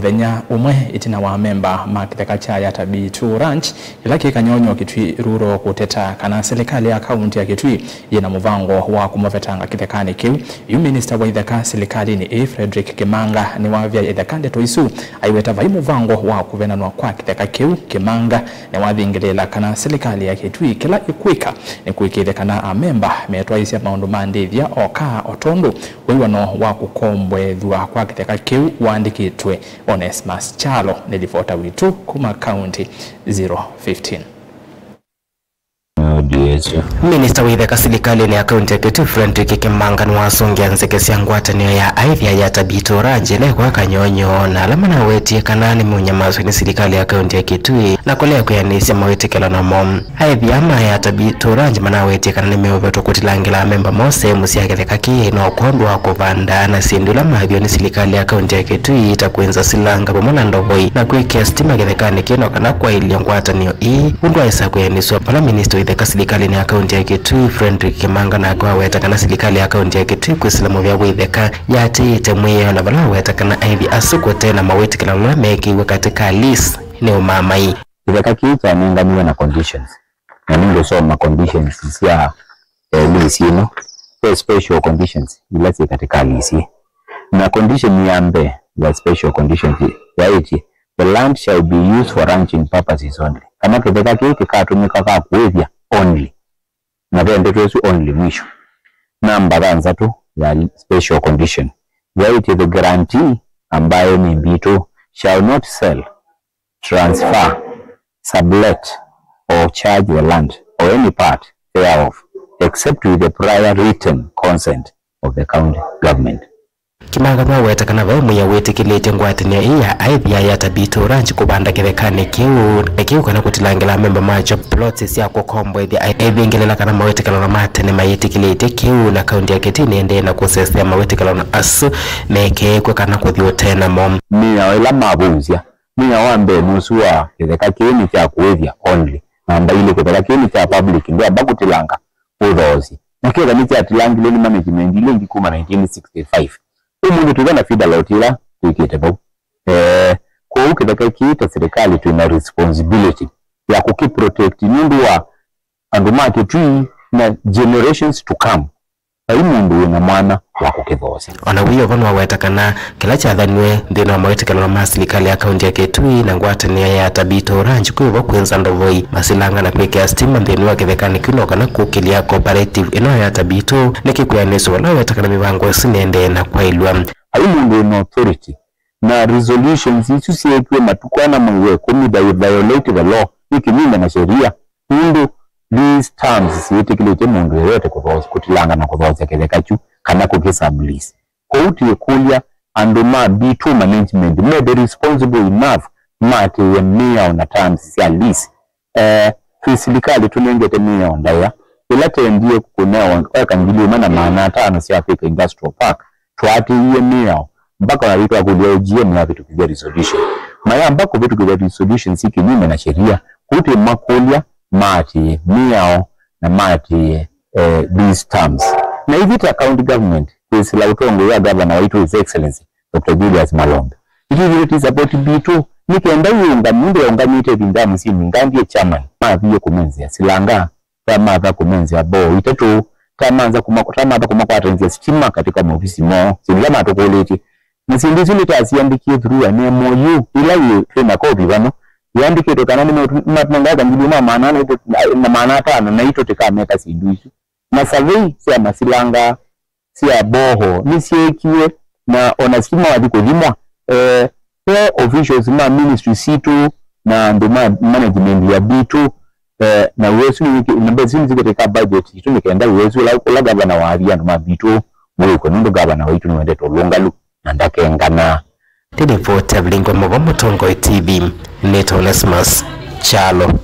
muthenya umwe itina wa memba makitheka cha ya Tabitu Ranch ila kikanyonyo Kitui ruro kuteta kana serikali ya kaunti ya Kitui yena muvango wa kumovetanga kithekani kiu yu minister wa itheka serikali ni Frederick Kimanga ni wavya ithekande toisu aiweta vai muvango wa kuvenanwa kwa kitheka kiu. Kimanga ni wathingilela kana serikali ya Kitui kila ikwika ni kuikithekana a memba metwa isia maundu mandithia oka otondo wiwano wa kukombwe dhua kwa kitheka kiu waandikitwe Onesmus Chalo ni ripota witu kuma county 015. Minister wa itheka serikali ni akaunti ya Kitui Frederick Kimanga ni wasongia nzekesya ngwatanio ya aithia ya Tabitu Ranch ile kwa kanyonyo na alama na wetie kanani munyamazo ni serikali ya akaunti ya Kitui na kulea kuyanisya mawetekelo na mom aithia ama ya Tabitu Ranch mana wetie kanani meoveto kutilangila memba mose musi ya kitheka kiye na ukondwa kuvanda na sindula mavyo ni serikali ya akaunti ya Kitui itakuenza silanga pamona ndovoi na kuikia stima kithekani kino kana kwa ili ngwatanio hii undwa isa kuyaniswa pala minister itheka serikali ni akaunti ya Kitui Frederick Kimanga na kwa weta kana serikali ya akaunti ya Kitui kuislamu vya witheka yati temwe na bala weta kana aithi asuko tena maweti kila mwana meki katika list ni umamai itheka kiita ninganiwa na conditions na ningo soma conditions ya list ino special conditions ilasi katika list na condition ya mbe the special conditions ya iti the land shall be used for ranching purposes only kama kitheka kiita katumika kwa kuwithia only na vende twesu only mwisho namba ganza tu ya special condition ya iti the guarantee ambayo ni Bitu shall not sell, transfer, sublet or charge the land or any part thereof except with the prior written consent of the county government. Kimanga na weta kana vemu ya wetikilete ngwatanio hii ya aithia ya Tabitu Ranch kubanda kithekani kiu kana kutilangila memba macho plots ya kukombo ithi aithingilela kana mawetikalo na matene mayitikilete kiu na kaunti ya Kitui niende na kusesea mawetikalo na asu meke kwa kana kuthio tena mom niya ila mabuzia niya wambe nusu wa kitheka kiu ni cha kuwithia only namba ile kitheka kiu ni cha public ndio abakutilanga uthozi na kila ni cha tilangile ni management ile ngikuma 1965 umundu tugana fida lautila tuikite bo kwa ukitheka kiita serikali tuna responsibility ya kukiprotect nyundu wa andumati Kitui na generations to come mundu na mwana wa kukithosi ona wiyo vano waweta kana kila cha dhanwe ndino wa mawetekelo na serikali ya kaunti ya Kitui na ngwatanio ya Tabitu Ranch kuiva kuenza ndovoi masilanga na kuwekea stima ndino wa kithekani kino kana kukilia cooperative ino ya Tabitu nikikuyaniswa wala waweta kana mivango sinende na kwa ilua mundu na authority na resolutions isu siekwe matukwana mwe komida violate the law ikinyume na sheria mundu these terms siyetekilete mundu yote kutilanga na kuthoza kitheka chu kana kukisablis kouti ekulia anduma Bitu management may be responsible enough mati ya mea na terms ya lease serikali tunengete mea ondaya ilate ndiye kukunea kwa ngili mana maana tano si Africa Industrial Park twati iye mea mpaka walitwa kulia GM ya vitu kivya resolution maya mpaka vitu kivya resolution si kinyume na sheria kuti makulia mati miao na mati these terms na hivi county government kwesi la utongo ya governor waitu His Excellency Dr. Julius Malombe it is about Bitu nikenda yunga mundu ya ungamite vindamu si ngambie chairman maviyo kumenzi ya silanga kama va kumenzi ya bo itatu tamanza kumakutamata kumakwata stima katika ofisi mo silama tokoleti msindizi litasiandikie through an MOU ila ye tena copy vano yandike to kana mnatangaza ngilima maana na maana tano na ito tekameka sinduishi na survey sia masilanga sia boho nisiekiwe na onasima wadiko limwa officials ma ministry situ na nduma management ya Bitu na uwesu na bezini ziketeka budget itu nikaenda uwesu la gavana wa avia nduma Bitu mweko nundo gavana wa itu nwende tolongalu na ndakengana Tidi for Tablingo Mogo Mutongo TV Neto Onesmus Chalo.